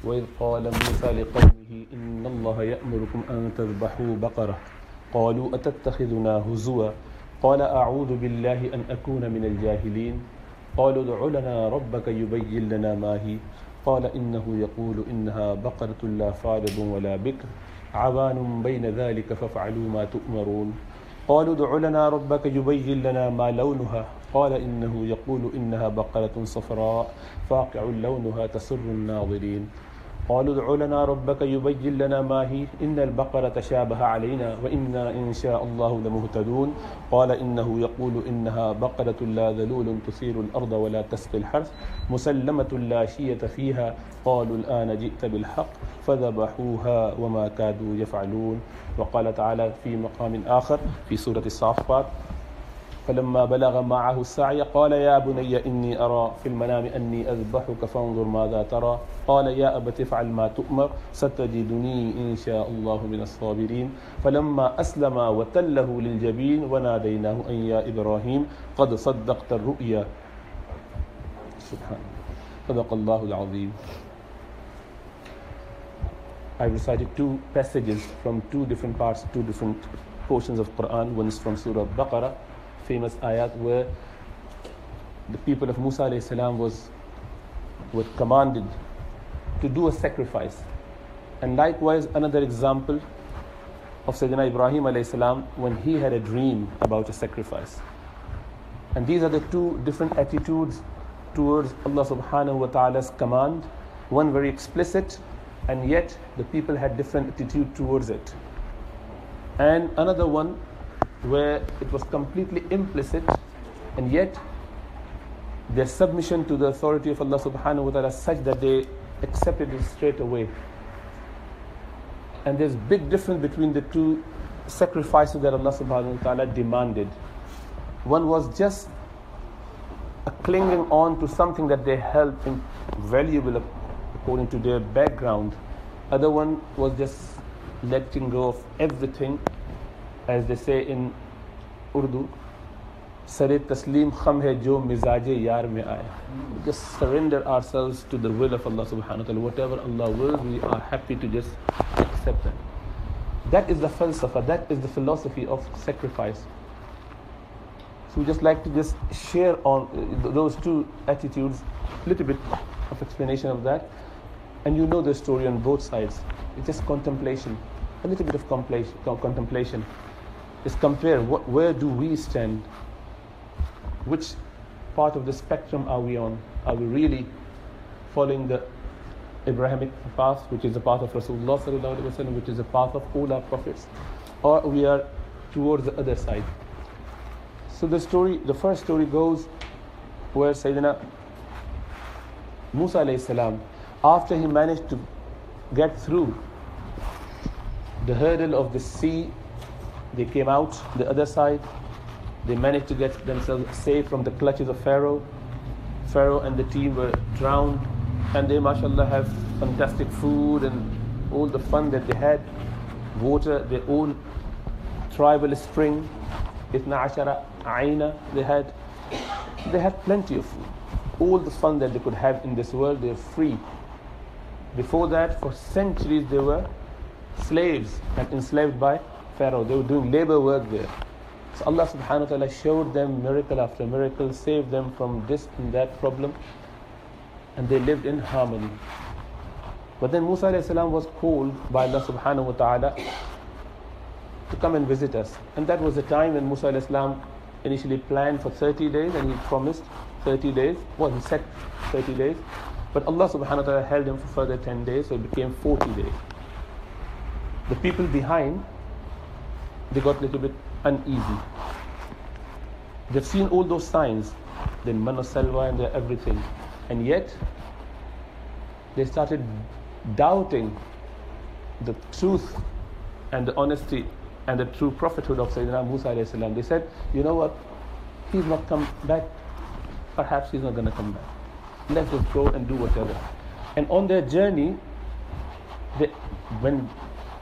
وإذ قال موسى لقومه إن الله يأمركم أن تذبحوا بقرة قالوا أتتخذنا هزوا قال أعوذ بالله أن أكون من الجاهلين قالوا ادع لنا ربك يبين لنا ما هي قال إنه يقول إنها بقرة لا فارض ولا بكر عوان بين ذلك فافعلوا ما تؤمرون قالوا ادع لنا ربك يبين لنا ما لونها قال إنه يقول إنها بقرة صفراء فاقع لونها تسر الناظرين قالوا ادع لنا ربك يبين لنا ما هي إن البقرة تشابه علينا وإنا إن شاء الله لمهتدون قال إنه يقول إنها بقرة لا ذلول تثير الأرض ولا تسقي الحرث مسلمة لا شية فيها قالوا الآن جئت بالحق فذبحوها وما كادوا يفعلون وقال تعالى في مقام آخر في سورة الصافات فلما بلغ معه السعي قال يا بني إني أرى في المنام أني أذبحك فانظر ماذا ترى قال يا أبت افعل ما تؤمر ستجدني إن شاء الله من الصابرين فلما أسلم وتله للجبين وناديناه أن يا إبراهيم قد صدقت الرؤيا سبحان صدق الله العظيم. I recited two passages from two different parts, two different portions of Quran. One is from Surah Baqarah, famous ayat where the people of Musa alayhi salam were commanded to do a sacrifice. And likewise another example of Sayyidina Ibrahim alayhi salam when he had a dream about a sacrifice. And these are the two different attitudes towards Allah subhanahu wa ta'ala's command, one very explicit and yet the people had different attitude towards it, and another one where it was completely implicit and yet their submission to the authority of Allah subhanahu wa ta'ala such that they accepted it straight away. And there's big difference between the two sacrifices that Allah subhanahu wa ta'ala demanded. One was just a clinging on to something that they held valuable according to their background. Other one was just letting go of everything, as they say in Urdu, sare taslim kham hai jo mizaje yaar mein aaya. Just surrender ourselves to the will of Allah subhanahu wa ta'ala. Whatever Allah wills, we are happy to just accept that. That is the falsafa, that is the philosophy of sacrifice. So we just like to just share on those two attitudes, a little bit of explanation of that. And you know the story on both sides. It's just contemplation, a little bit of contemplation. Just compare, where do we stand? Which part of the spectrum are we on? Are we really following the Abrahamic path, which is the path of Rasulullah sallallahu alaihi wasallam, which is the path of all our prophets? Or we are towards the other side? So the first story goes where Sayyidina Musa alayhi salam, after he managed to get through the hurdle of the sea, they came out the other side. They managed to get themselves safe from the clutches of Pharaoh. Pharaoh and the team were drowned, and they, mashallah, have fantastic food and all the fun that they had. Water, their own tribal spring, Ithna Ashara Aina, they had plenty of food. All the fun that they could have in this world, they are free. Before that, for centuries, they were slaves and enslaved by Pharaoh. They were doing labor work there. So Allah subhanahu wa ta'ala showed them miracle after miracle, saved them from this and that problem, and they lived in harmony. But then Musa alayhi salam was called by Allah subhanahu wa ta'ala to come and visit us. And that was the time when Musa alayhi salam initially planned for 30 days, and he promised 30 days. Well, he said 30 days. But Allah subhanahu wa ta'ala held him for further 10 days, so it became 40 days. The people behind, they got a little bit uneasy. They've seen all those signs, the manna salwa and everything, and yet they started doubting the truth and the honesty and the true prophethood of Sayyidina Musa alayhi salam. They said, you know what, he's not come back, perhaps he's not going to come back. Let's just go and do whatever. And on their journey, when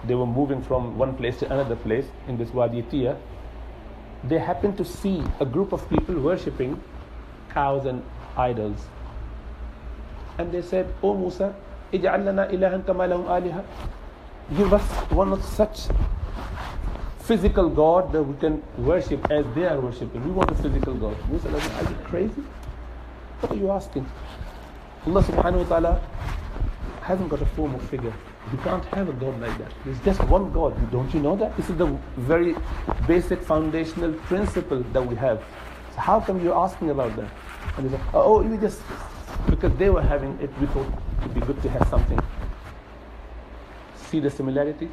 they were moving from one place to another place in this Wadi Tiya, they happened to see a group of people worshipping cows and idols. And they said, "O Musa, ij'al lana ilahan kama lahum aliha." Give us one of such physical God that we can worship as they are worshipping. We want a physical God. Musa said, "Are you crazy? What are you asking? Allah subhanahu wa ta'ala hasn't got a form or figure. You can't have a God like that. There's just one God. Don't you know that? This is the very basic foundational principle that we have. So how come you're asking about that?" And they said, "Oh, you just," because they were having it, we thought it'd be good to have something. See the similarity?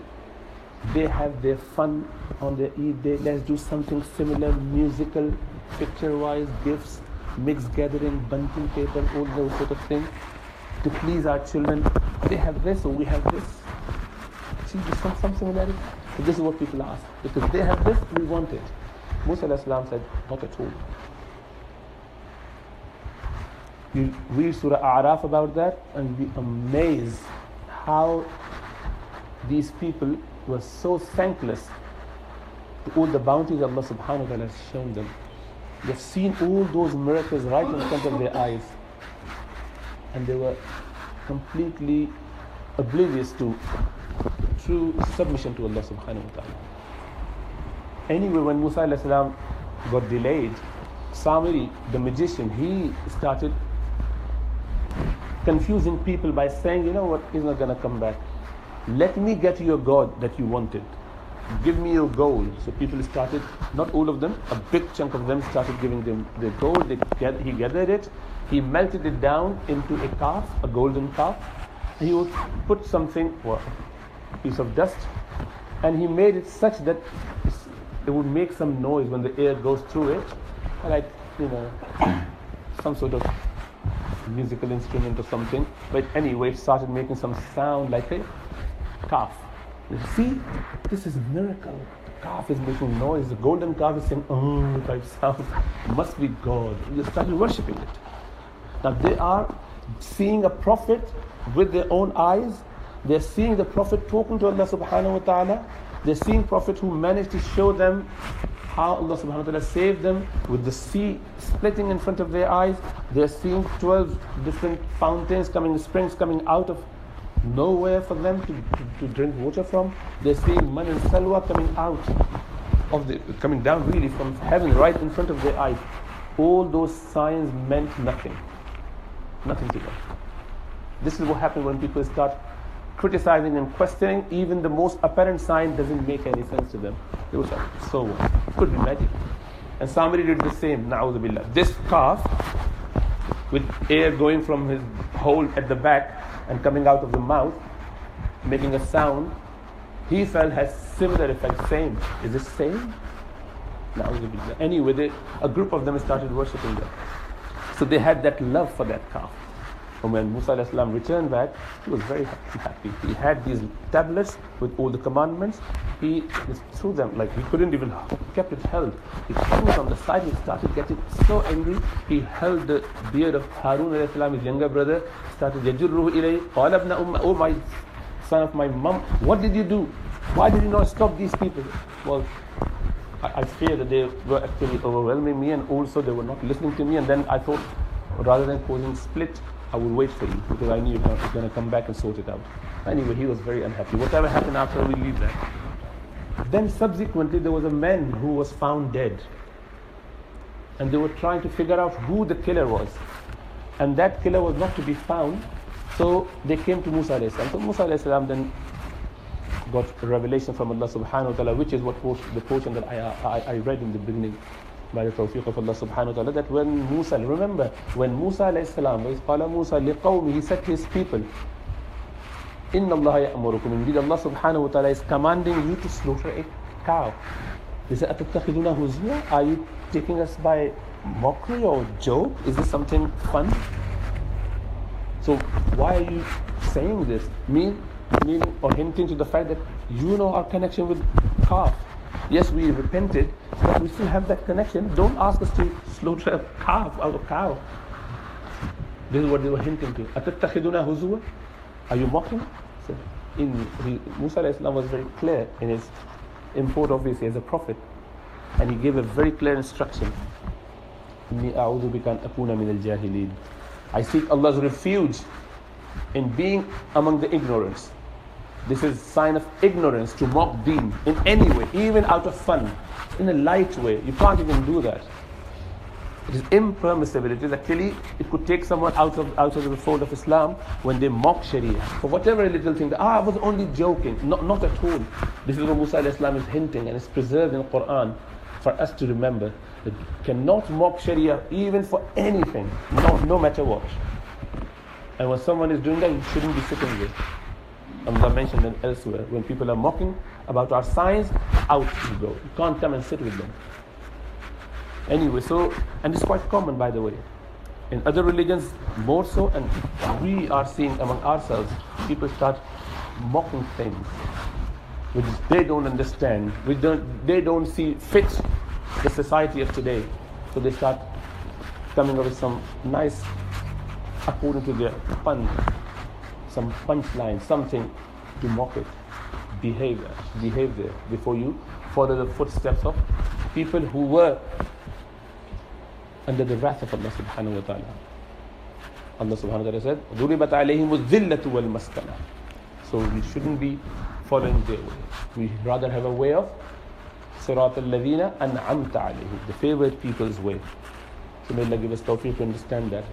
They have their fun on their Eid day. Let's do something similar, musical, picture-wise, gifts, mixed gathering, bunting paper, all those sort of things, to please our children. They have this, or we have this. See, there's some similarity. So this is what people ask. Because they have this, we want it. Musa alayhi salam said, "Not at all." You read Surah A'raf about that and be amazed how these people were so thankless to all the bounties Allah subhanahu wa ta'ala has shown them. They've seen all those miracles right in front of their eyes, and they were completely oblivious to true submission to Allah subhanahu wa ta'ala. Anyway, when Musa alayhi salam got delayed, Samiri, the magician, he started confusing people by saying, "You know what, he's not going to come back. Let me get your God that you wanted. Give me your gold." So people started, not all of them, a big chunk of them started giving them the gold. He gathered it, he melted it down into a calf, a golden calf. He would put something, a piece of dust, and he made it such that it would make some noise when the air goes through it, like, some sort of musical instrument or something. But anyway, it started making some sound like a calf. You see, this is a miracle. The calf is making noise. The golden calf is saying, "Oh," type sound. Must be God. They started worshipping it. Now they are seeing a prophet with their own eyes. They're seeing the prophet talking to Allah subhanahu wa ta'ala. They're seeing prophet who managed to show them how Allah subhanahu wa ta'ala saved them with the sea splitting in front of their eyes. They're seeing 12 different fountains coming, springs coming out of nowhere for them to drink water from. They're seeing man and salwa coming down really from heaven right in front of their eyes. All those signs meant nothing to them. This is what happens when people start criticizing and questioning. Even the most apparent sign doesn't make any sense to them. They will say, "So what? Could be magic." And somebody did the same. Na'udhu billah. This calf, with air going from his hole at the back and coming out of the mouth, making a sound, he felt has similar effect. Same. Is it same? Na'udhu billah. Anyway, a group of them started worshipping them. So they had that love for that calf. And when Musa alayhi salam returned back, he was very happy. He had these tablets with all the commandments. He just threw them, like he couldn't even kept it held. He threw it on the side. He started getting so angry. He held the beard of Harun alayhi salam, his younger brother. Started yajurruhu ilayhi. Qala ibna umma, "Oh my son of my mom, what did you do? Why did you not stop these people?" Well, I fear that they were actually overwhelming me, and also they were not listening to me. And then I thought, rather than causing split, I will wait for you, because I knew he was going to come back and sort it out. Anyway, he was very unhappy. Whatever happened after, we leave that. Then subsequently, there was a man who was found dead. And they were trying to figure out who the killer was. And that killer was not to be found. So they came to Musa alayhi salam. So Musa alayhi salam then got a revelation from Allah subhanahu wa ta'ala, which is what the portion that I read in the beginning, by the tawfiq of Allah subhanahu wa ta'ala, that when Musa, remember, when Musa alayhi salam, qala Musa liqawmi, he said to his people, "Inna Allah ya'murukum," indeed Allah subhanahu wa ta'ala is commanding you to slaughter a cow. He said, "Atattakhiduna huzwa?" Are you taking us by mockery or joke? Is this something fun? So why are you saying this? Meaning or hinting to the fact that you know our connection with calf. Yes, we repented, but we still have that connection. Don't ask us to slaughter a calf or a cow. This is what they were hinting to. Atattakhiduna huzwa? Are you mocking? So Musa alayhi salam was very clear in his import, obviously, as a prophet, and he gave a very clear instruction. Inni a'udhu bika an akuna min al-jahilin. I seek Allah's refuge in being among the ignorance. This is sign of ignorance to mock deen in any way, even out of fun, in a light way. You can't even do that. It is impermissible. It is actually, it could take someone out of the fold of Islam when they mock Sharia. For whatever little thing, I was only joking. Not at all. This is what Musa alayhi salam is hinting, and it's preserved in the Quran for us to remember that you cannot mock Sharia even for anything, no matter what. And when someone is doing that, you shouldn't be sitting there. Allah mentioned it elsewhere. When people are mocking about our signs, out you go. You can't come and sit with them. Anyway, and it's quite common, by the way. In other religions, more so, and we are seeing among ourselves, people start mocking things which they don't understand, they don't see fit the society of today. So they start coming up with some nice, according to their pun, some punchline, something to mock it. Behave there before you follow the footsteps of people who were under the wrath of Allah subhanahu wa ta'ala. Allah subhanahu wa ta'ala said, ضُرِبَتْ عَلَيْهِمُ الذِّلَّةُ وَالْمَسْكَنَةُ. So we shouldn't be following their way. We rather have a way of صِرَاطَ الَّذِينَ أَنْعَمْتَ عَلَيْهِمْ, the favorite people's way. So may Allah give us tawfiq to understand that.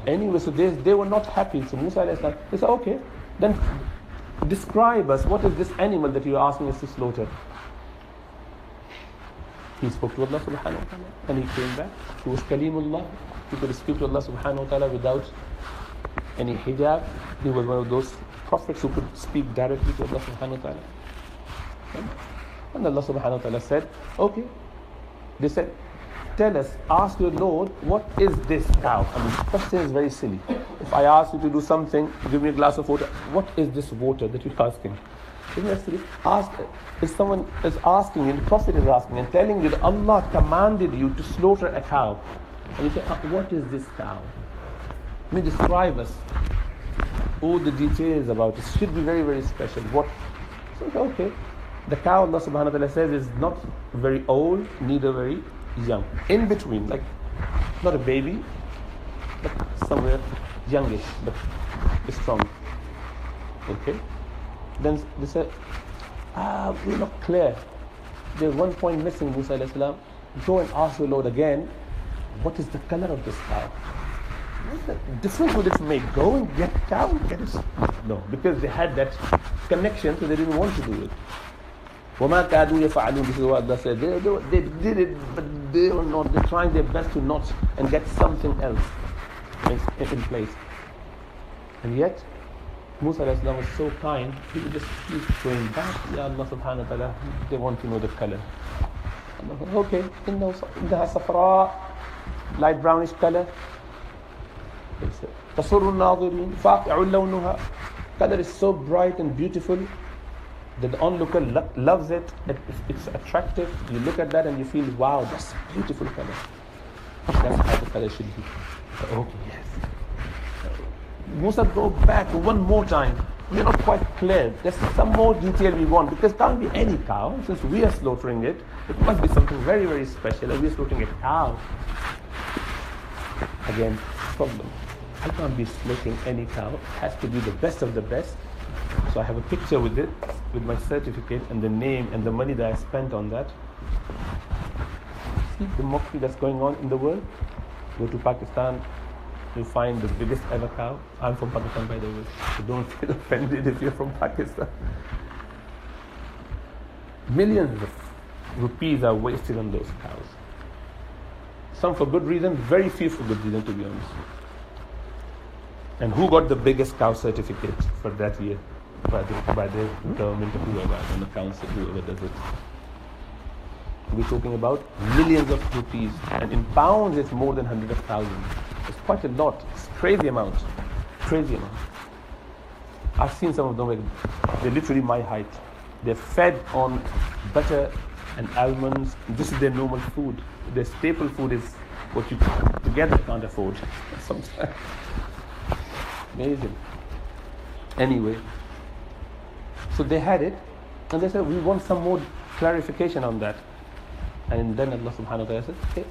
Anyway, so they were not happy. So Musa alayhi salam, they said, okay, then describe us, what is this animal that you are asking us to slaughter? He spoke to Allah subhanahu wa ta'ala and he came back. He was Kalimullah. He could speak to Allah subhanahu wa ta'ala without any hijab. He was one of those prophets who could speak directly to Allah subhanahu wa ta'ala. And Allah subhanahu wa ta'ala said, okay. They said, tell us, ask your Lord, what is this cow? I mean, the question is very silly. If I ask you to do something, give me a glass of water, what is this water that you're asking? If someone is asking you, the Prophet is asking and telling you that Allah commanded you to slaughter a cow, and you say, what is this cow? May describe us. All the details about it should be very, very special. So, okay. The cow, Allah subhanahu wa ta'ala says, is not very old, neither very young. In between, like not a baby, but somewhere youngish, but strong. Okay? Then they said, we're not clear. There's one point missing, Musa alayhi salam. Go and ask your Lord again, what is the color of this cow? What difference would it make? Go and get a cow, get it. No, because they had that connection, so they didn't want to do it. وَمَا كَادُوا يَفْعَلُونَ. This is what Allah said. They did it, but they were not. They're trying their best to not and get something else in place. And yet, Musa alayhi salam was so kind, he would just keep going back. Ya Allah subhanahu wa ta'ala, they want to know the color. Okay, إِنَّهَا صَفْرَاء, light brownish color. تَصُرُّ النَّاظِرِينَ فَاقِعُ لَوْنُهَا. Color is so bright and beautiful that the onlooker loves it. It's attractive. You look at that and you feel, wow, that's a beautiful color. That's how the color should be. Okay, yes. Musa, go back one more time. We're not quite clear. There's some more detail we want, because it can't be any cow. Since we are slaughtering it, it must be something very, very special. And we're slaughtering a cow. Again, problem. I can't be slaughtering any cow. It has to be the best of the best. So I have a picture with it, with my certificate and the name and the money that I spent on that. See the mockery that's going on in the world? Go to Pakistan, you'll find the biggest ever cow. I'm from Pakistan, by the way, so don't feel offended if you're from Pakistan. Millions of rupees are wasted on those cows. Some for good reason, very few for good reason, to be honest. And who got the biggest cow certificate for that year? By the government, whoever, on the council, whoever does it. We're talking about millions of rupees, and in pounds it's more than hundreds of thousands. It's quite a lot. It's crazy amount. Crazy amount. I've seen some of them. They're literally my height. They're fed on butter and almonds. This is their normal food. Their staple food is what you together can't afford sometimes. Amazing. Anyway, so they had it, and they said, we want some more clarification on that. And then Allah subhanahu wa ta'ala said, okay,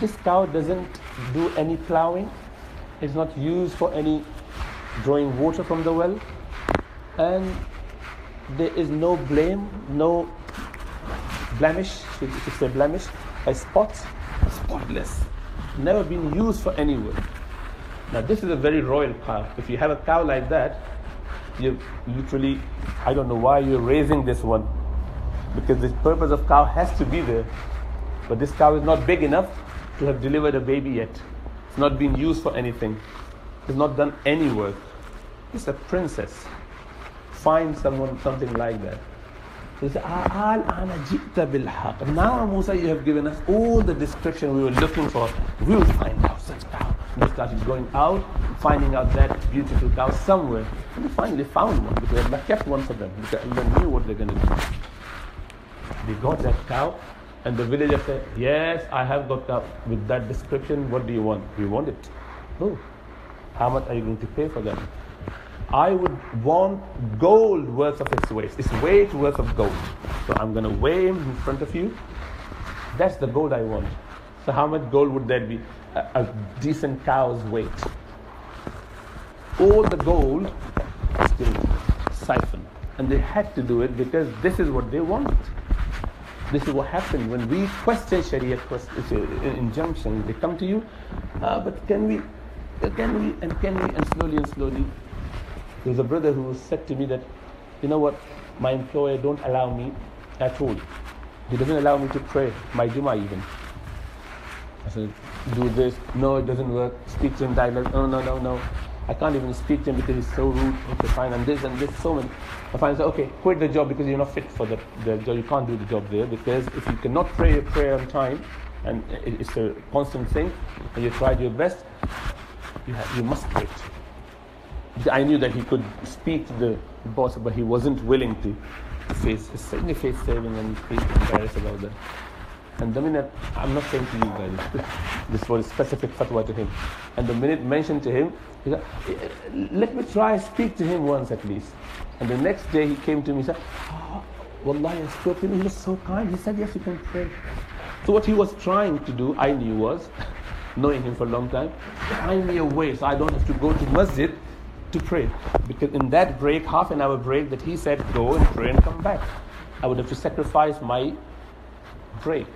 this cow doesn't do any plowing, it's not used for any drawing water from the well, and there is no blame, no blemish, if you say blemish, a spot, spotless, never been used for any work. Now this is a very royal cow. If you have a cow like that, you literally, I don't know why you're raising this one, because the purpose of cow has to be there, but this cow is not big enough to have delivered a baby yet. It's not been used for anything. It's not done any work. It's a princess. Find someone, something like that. He said, now Musa, you have given us all the description we were looking for. We will find out such cow. And they started going out, finding out that beautiful cow somewhere. And they finally found one, because Allah kept one for them, because Allah knew what they're going to do. They got that cow, and the villager said, yes, I have got cow. With that description, what do you want? We want it. Oh, how much are you going to pay for that? I would want gold worth of its weight. Its weight worth of gold. So I'm going to weigh him in front of you. That's the gold I want. So how much gold would that be? A decent cow's weight. All the gold is still siphoned. And they had to do it because this is what they wanted. This is what happened when we question Sharia injunctions. They come to you, but can we, and slowly. There was a brother who said to me that, you know what, my employer don't allow me at all. He doesn't allow me to pray, my Jummah even. I said, do this. No, it doesn't work. Speak to him dialect. No. I can't even speak to him because he's so rude. Okay, fine, and this, so many. I finally said, okay, quit the job because you're not fit for the job. You can't do the job there, because if you cannot pray your prayer on time, and it's a constant thing, and you tried your best, you must quit. I knew that he could speak to the boss, but he wasn't willing to face saving, and he's embarrassed about that. And the minute, I'm not saying to you guys, this was a specific fatwa to him. And the minute mentioned to him, he said, let me try speak to him once at least. And the next day he came to me and said, Wallahi, I spoke to him, he was so kind. He said, yes, you can pray. So what he was trying to do, I knew was, knowing him for a long time, find me a way so I don't have to go to masjid to pray. Because in that break, half an hour break that he said, go and pray and come back, I would have to sacrifice my break.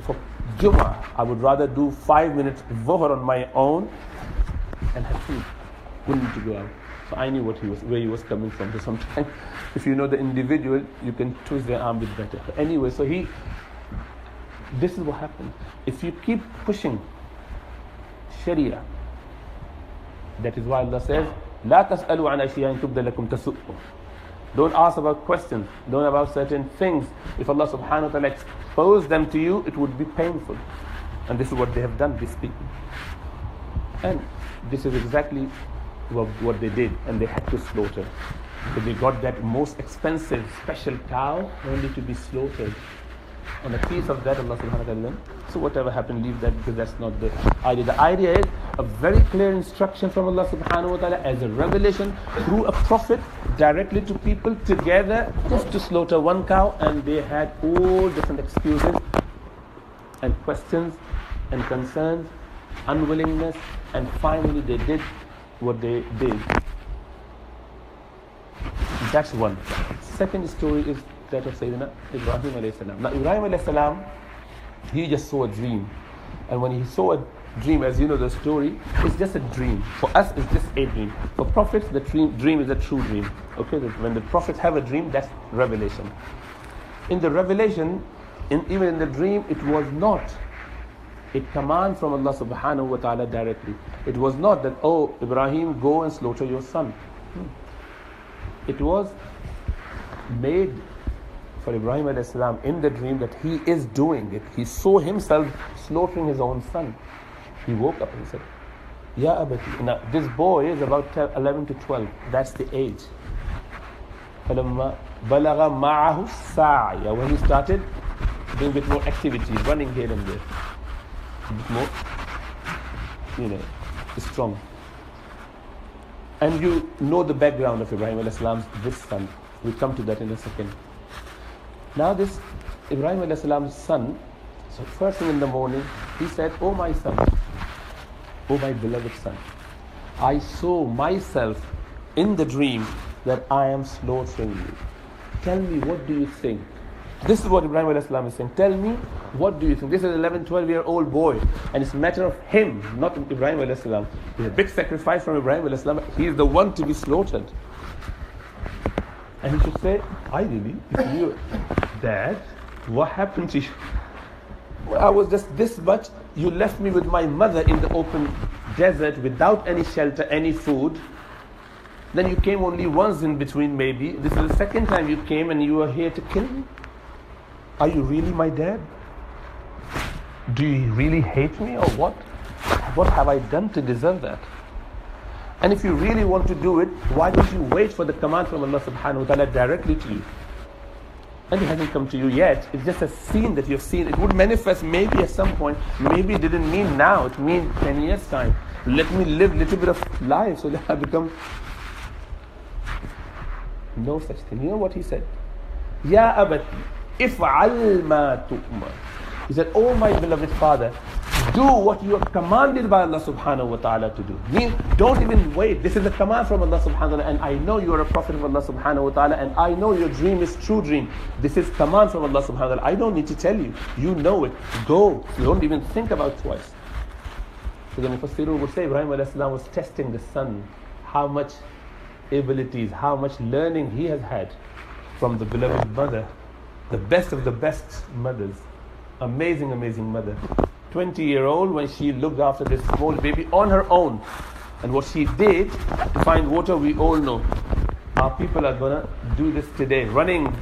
For Jummah, I would rather do 5 minutes Dhuhr on my own and have food. Wouldn't need to go out. So I knew where he was coming from. So sometimes, if you know the individual, you can twist their arm a bit better. But anyway, so this is what happened. If you keep pushing Sharia, that is why Allah says, لا تسألوا عن أشياء تبدأ لكم تسؤكم. Don't ask about questions. Don't about certain things. If Allah subhanahu wa ta'ala exposed them to you, it would be painful. And this is what they have done, these people. And this is exactly what they did. And they had to slaughter. But they got that most expensive special cow only to be slaughtered. On a piece of that, Allah subhanahu wa ta'ala. So whatever happened, leave that, because that's not the idea. The idea is a very clear instruction from Allah subhanahu wa ta'ala as a revelation through a prophet directly to people together, just to slaughter one cow. And they had all different excuses and questions and concerns, unwillingness, and finally they did what they did. That's one. Second story is that of Sayyidina Ibrahim alayhi salam. Now Ibrahim alayhi salam, he just saw a dream. And when he saw a dream, as you know the story, it's just a dream. For us, it's just a dream. For prophets, the dream is a true dream. Okay, when the prophets have a dream, that's revelation. In the revelation, even in the dream, it was not a command from Allah subhanahu wa ta'ala directly. It was not that, oh, Ibrahim, go and slaughter your son. It was made for Ibrahim alayhi salam in the dream that he is doing it. He saw himself slaughtering his own son. He woke up and said, Ya abati. Now this boy is about 11 to 12. That's the age. فَلَمَّا بَلَغَ مَعَهُ السَّعْيَ. When he started doing a bit more activities, running here and there, a bit more, strong. And you know the background of Ibrahim alayhi salam's this son. We'll come to that in a second. Now this Ibrahim alayhi salam's son, so first thing in the morning, he said, oh my son, oh my beloved son, I saw myself in the dream that I am slaughtering you. Tell me, what do you think? This is what Ibrahim alayhi salam is saying. Tell me, what do you think? This is an 11, 12-year-old boy, and it's a matter of him, not Ibrahim alayhi salam. It's a big sacrifice from Ibrahim alayhi salam. He is the one to be slaughtered. And he should say, ideally, if you, Dad, what happened to you? I was just this much. You left me with my mother in the open desert without any shelter, any food. Then you came only once in between, maybe. This is the second time you came and you were here to kill me. Are you really my dad? Do you really hate me or what? What have I done to deserve that? And if you really want to do it, why don't you wait for the command from Allah subhanahu wa ta'ala directly to you? And it hasn't come to you yet. It's just a scene that you've seen. It would manifest maybe at some point. Maybe it didn't mean now. It means 10 years time. Let me live a little bit of life so that I become... No such thing. You know what he said? Ya abati, if'al ma tu'mar. He said, oh my beloved father, do what you are commanded by Allah subhanahu wa ta'ala to do. Mean, don't even wait. This is a command from Allah subhanahu wa ta'ala, and I know you are a prophet of Allah subhanahu wa ta'ala, and I know your dream is true dream. This is command from Allah subhanahu wa ta'ala. I don't need to tell you. You know it. Go. You don't even think about it twice. So the Mufassirun would say Ibrahim alayhi salam was testing the son, how much abilities, how much learning he has had from the beloved mother, the best of the best mothers. Amazing, amazing mother. 20-year-old when she looked after this small baby on her own. And what she did to find water, we all know. Our people are gonna do this today. Running,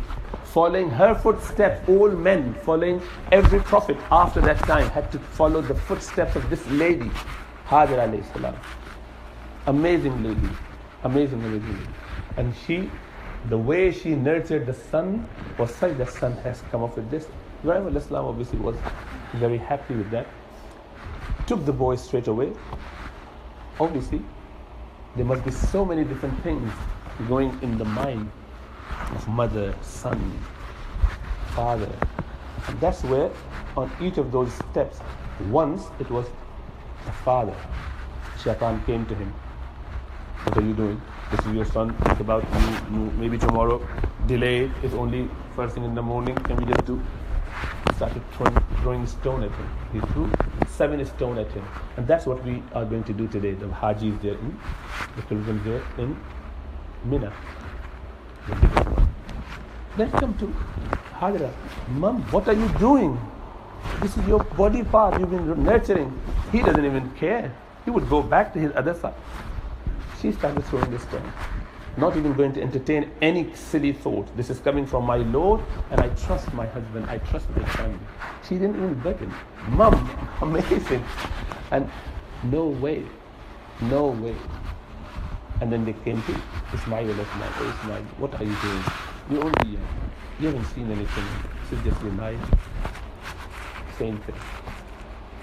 following her footsteps. All men following every prophet after that time had to follow the footsteps of this lady, Hajj alayhi salam. Amazing lady. Amazing, amazing lady. And she, the way she nurtured the son was such that son has come up with this. Ibrahim alayhi salam obviously was very happy with that. Took the boy straight away. Obviously, there must be so many different things going in the mind of mother, son, father. And that's where, on each of those steps, once it was the father. Shaitan came to him. What are you doing? This is your son. Think about you. Maybe tomorrow. Delay. It's only first thing in the morning. Can we just do? Started throwing stone at him. He threw 7 stones at him. And that's what we are going to do today. The Haji is there, the pilgrims there in Mina. The biggest one. Then come to Hajra. Mom, what are you doing? This is your body part you've been nurturing. He doesn't even care. He would go back to his other side. She started throwing the stone. Not even going to entertain any silly thought. This is coming from my Lord, and I trust my husband, I trust my family. She didn't even beg him. Mom, amazing. And no way, no way. And then they came to Ismail, Ismail, what are you doing? You're only young. You haven't seen anything. This is just your life. Same thing.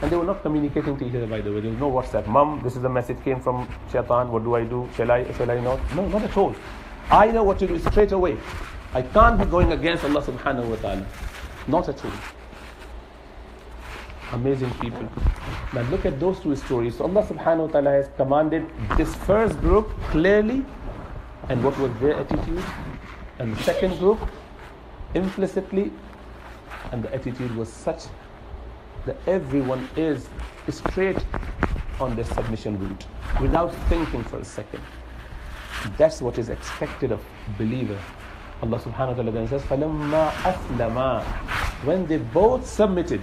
And they were not communicating to each other, by the way. There was no WhatsApp. Mom, this is the message came from Shaitan. What do I do? Shall I not? No, not at all. I know what to do straight away. I can't be going against Allah subhanahu wa ta'ala. Not at all. Amazing people. Now look at those two stories. So Allah subhanahu wa ta'ala has commanded this first group clearly, and what was their attitude. And the second group implicitly, and the attitude was such that everyone is straight on their submission route without thinking for a second. That's what is expected of believer. Allah subhanahu wa ta'ala then says, فَلَمَّا أَسْلَمَا. When they both submitted,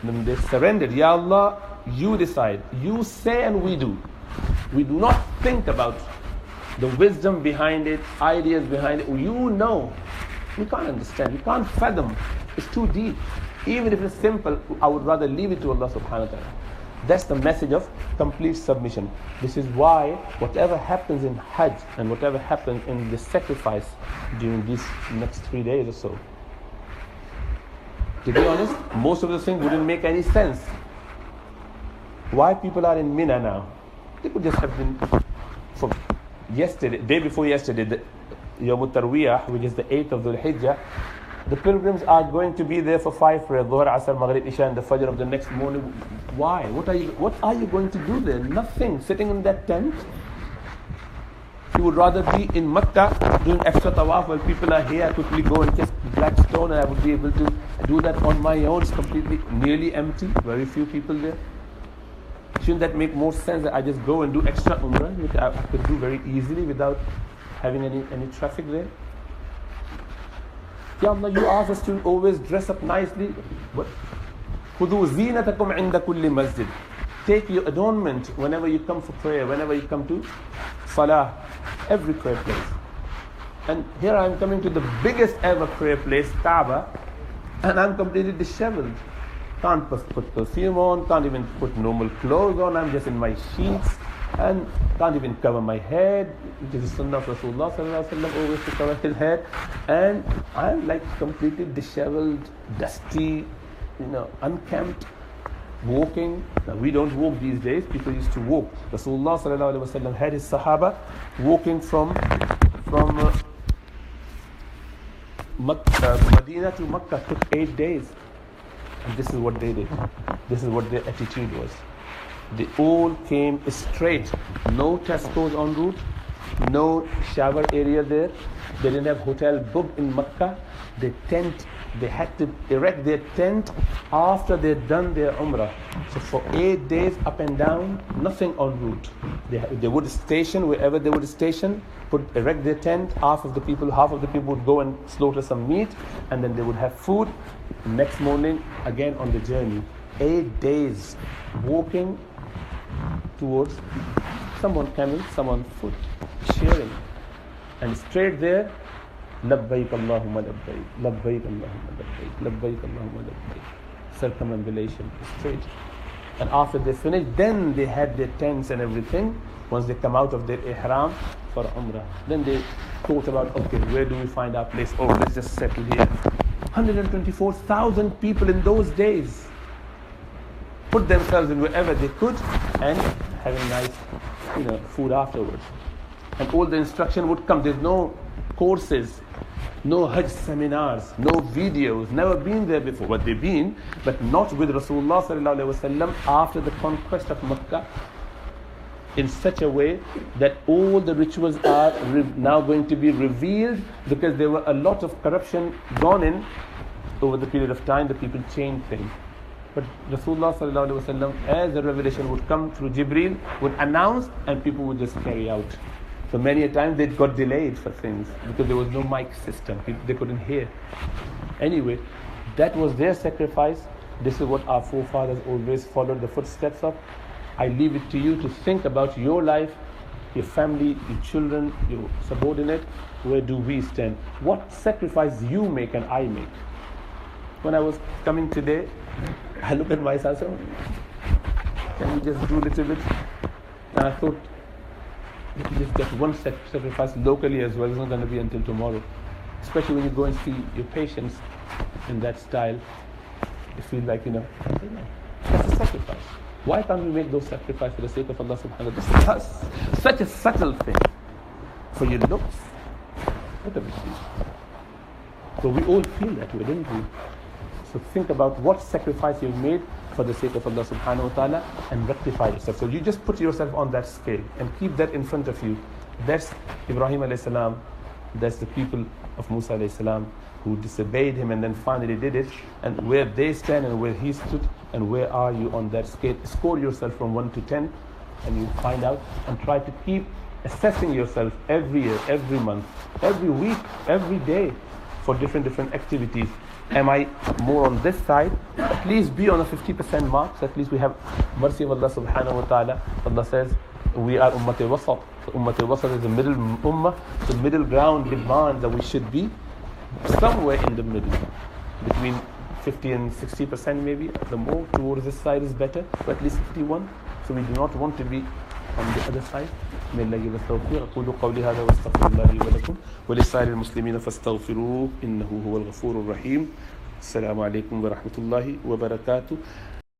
when they surrendered, Ya Allah, you decide, you say and we do. We do not think about the wisdom behind it, ideas behind it. You know. We can't understand, we can't fathom. It's too deep. Even if it's simple, I would rather leave it to Allah subhanahu wa ta'ala. That's the message of complete submission. This is why whatever happens in Hajj and whatever happens in the sacrifice during these next 3 days or so, to be honest, most of the things wouldn't make any sense. Why people are in Mina now? They could just have been from yesterday, day before yesterday, the Yawm al-Tarwiyah, which is the 8th of Dhul Hijjah, The pilgrims are going to be there for 5 prayers, Dhuhr, Asr, Maghrib, Isha, and the Fajr of the next morning. Why? What are you going to do there? Nothing. Sitting in that tent. You would rather be in Makkah doing extra tawaf while people are here. I quickly go and kiss black stone, and I would be able to do that on my own. It's completely, nearly empty. Very few people there. Shouldn't that make more sense that I just go and do extra umrah, which I could do very easily without having any traffic there? Ya Allah, you ask us to always dress up nicely, but خُذُوا زِينَتَكُمْ عِنْدَ كُلِّ مَسْجِدٍ. Take your adornment whenever you come for prayer, whenever you come to salah, every prayer place. And here I am coming to the biggest ever prayer place, Kaaba, and I'm completely disheveled. Can't put perfume on, can't even put normal clothes on, I'm just in my sheets, and can't even cover my head, which is the sunnah of Rasulullah sallallahu alaihi wasallam, always to cover his head, and I'm like completely disheveled, dusty, unkempt, walking. Now we don't walk these days, people used to walk. Rasulullah sallallahu alaihi wasallam had his Sahaba walking from Medina to Makkah, took 8 days. And this is what they did. This is what their attitude was. They all came straight. No Tesco's en route, no shower area there. They didn't have hotel booked in Makkah. They had to erect their tent after they'd done their umrah. So for 8 days up and down, nothing en route. They would station wherever they would station, erect their tent. Half of the people would go and slaughter some meat, and then they would have food. Next morning, again on the journey. 8 days walking towards someone camel, someone foot, cheering. And straight there, Labbaik Allahumma labbaik, Labbaik Allahumma labbaik, Labbaik Allahumma labbaik. Circumambulation, straight. And after they finished, then they had their tents and everything. Once they come out of their ihram for umrah, then they thought about, okay, where do we find our place? Oh, let's just settle here. 124,000 people in those days put themselves in wherever they could and having nice, food afterwards. And all the instruction would come. There's no courses, no Hajj seminars, no videos, never been there before. But they've been, but not with Rasulullah sallallahu alaihi wasallam after the conquest of Makkah, in such a way that all the rituals are now going to be revealed, because there were a lot of corruption gone in over the period of time. The people changed things. But Rasulullah sallallahu alaihi wasallam, as the revelation would come through Jibreel, would announce and people would just carry out. So many a time they got delayed for things because there was no mic system. They couldn't hear. Anyway, that was their sacrifice. This is what our forefathers always followed the footsteps of. I leave it to you to think about your life, your family, your children, your subordinate. Where do we stand? What sacrifice you make and I make? When I was coming today, I looked at myself and said, can we just do a little bit? And I thought, just get one sacrifice locally as well. It's not going to be until tomorrow. Especially when you go and see your patients in that style, you feel like, that's a sacrifice. Why can't we make those sacrifices for the sake of Allah subhanahu wa ta'ala? This is such a subtle thing. For your looks, what a big deal. So we all feel that way, don't we? So think about what sacrifice you've made for the sake of Allah subhanahu wa ta'ala and rectify yourself. So you just put yourself on that scale and keep that in front of you. That's Ibrahim alayhi salam, that's the people of Musa alayhi salam who disobeyed him and then finally did it, and where they stand and where he stood, and where are you on that scale. Score yourself from 1 to 10 and you find out, and try to keep assessing yourself every year, every month, every week, every day for different activities. Am I more on this side? At least be on a 50% mark, so at least we have mercy of Allah subhanahu wa ta'ala. Allah says, we are Ummat al-Wasat. So Ummat al-Wasat is the middle ummah. The middle ground demands that we should be somewhere in the middle. Between 50 and 60% maybe. The more towards this side is better, but at least 51. So we do not want to be on the other side. May Allah give us tawfiq. أقول قولي هذا واستغفر الله لي ولكم ولسائر المسلمين فاستغفروه إنه هو الغفور الرحيم. السلام عليكم ورحمة الله وبركاته.